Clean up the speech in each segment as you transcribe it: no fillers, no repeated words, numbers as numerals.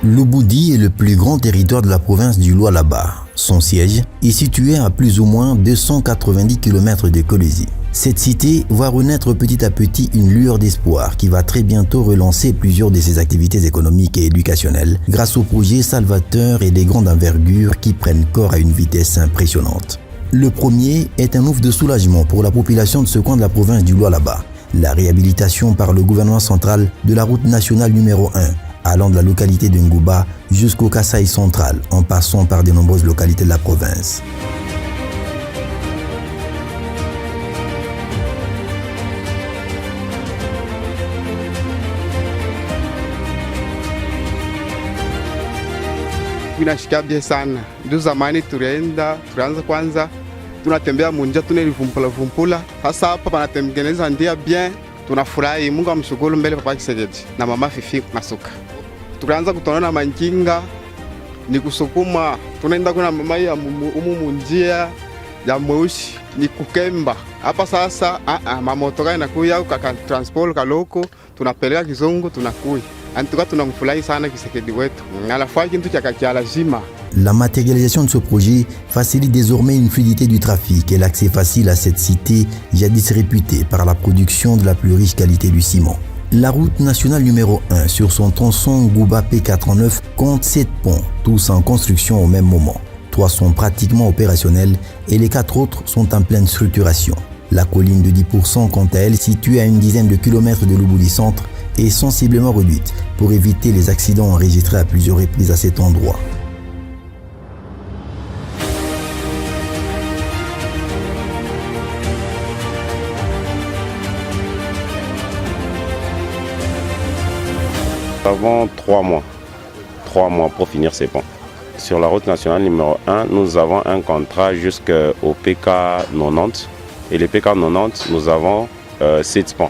Lubudi est le plus grand territoire de la province du Lualaba. Son siège est situé à plus ou moins 290 km de Kolwezi. Cette cité voit renaître petit à petit une lueur d'espoir qui va très bientôt relancer plusieurs de ses activités économiques et éducationnelles grâce aux projets salvateurs et des grandes envergures qui prennent corps à une vitesse impressionnante. Le premier est un ouf de soulagement pour la population de ce coin de la province du Lualaba. La réhabilitation par le gouvernement central de la route nationale numéro 1 allant de la localité de Ngouba jusqu'au Kasaï central, en passant par de nombreuses localités de la province. Inashikia bie sana. Ndio zamani tulianza kwanza tunatembea munja tunelivumpula. Sasa hapa panatengeneza ndia bien. Tunafurahi, Mungu amshukuru mbele Papa Kisekedi na Mama Fifi Masuka. Tukaanza kutonana manjinga ni kusukuma, tunaenda kuna mama ya munjia ya mweusi ni kukemba. Hapa sasa mamotoka inakuya kaka transport kaloko, tunapeleka Kizungu tunakuya. Antuka tunamfurahi sana Kisekedi wetu. Alafaa kintu cha lazima. La matérialisation de ce projet facilite désormais une fluidité du trafic et l'accès facile à cette cité jadis réputée par la production de la plus riche qualité du ciment. La route nationale numéro 1 sur son tronçon Ngouba P89 compte 7 ponts, tous en construction au même moment. 3 sont pratiquement opérationnels et les 4 autres sont en pleine structuration. La colline de 10% quant à elle, située à une dizaine de kilomètres de Lubudi centre, est sensiblement réduite pour éviter les accidents enregistrés à plusieurs reprises à cet endroit. Nous avons 3 mois pour finir ces ponts. Sur la route nationale numéro 1, nous avons un contrat jusqu'au PK 90. Et les PK 90, nous avons 7 ponts.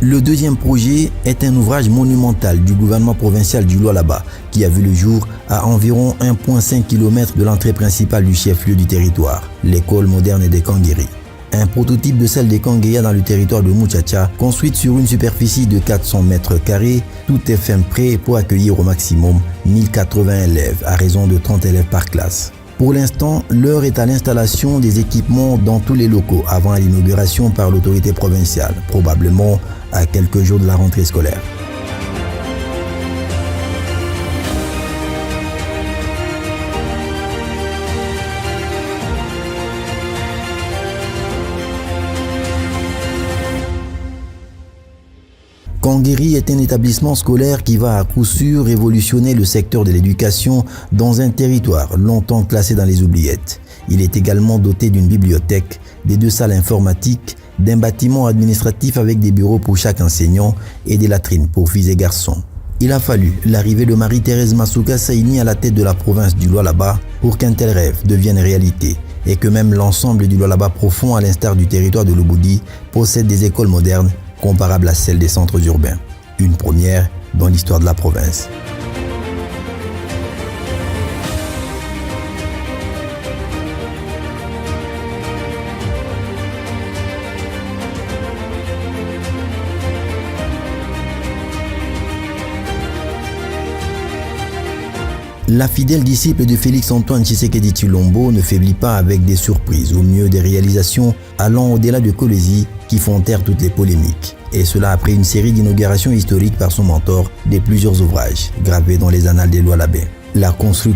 Le deuxième projet est un ouvrage monumental du gouvernement provincial du Lualaba qui a vu le jour à environ 1,5 km de l'entrée principale du chef-lieu du territoire, l'école moderne des Kanguéri. Un prototype de celle des Kanguéya dans le territoire de Muchacha, construite sur une superficie de 400 mètres carrés, tout est fin prêt pour accueillir au maximum 1080 élèves à raison de 30 élèves par classe. Pour l'instant, l'heure est à l'installation des équipements dans tous les locaux avant l'inauguration par l'autorité provinciale, probablement à quelques jours de la rentrée scolaire. Kanguéri est un établissement scolaire qui va à coup sûr révolutionner le secteur de l'éducation dans un territoire longtemps classé dans les oubliettes. Il est également doté d'une bibliothèque, de 2 salles informatiques, d'un bâtiment administratif avec des bureaux pour chaque enseignant et des latrines pour filles et garçons. Il a fallu l'arrivée de Marie-Thérèse Masuka Saini à la tête de la province du Lualaba pour qu'un tel rêve devienne réalité et que même l'ensemble du Lualaba profond, à l'instar du territoire de Lubudi, possède des écoles modernes comparables à celles des centres urbains. Une première dans l'histoire de la province. La fidèle disciple de Félix-Antoine Tshisekedi Tshilombo ne faiblit pas avec des surprises, au mieux des réalisations allant au-delà de Kolwezi qui font taire toutes les polémiques. Et cela après une série d'inaugurations historiques par son mentor de plusieurs ouvrages gravés dans les annales des Lualabais. La construction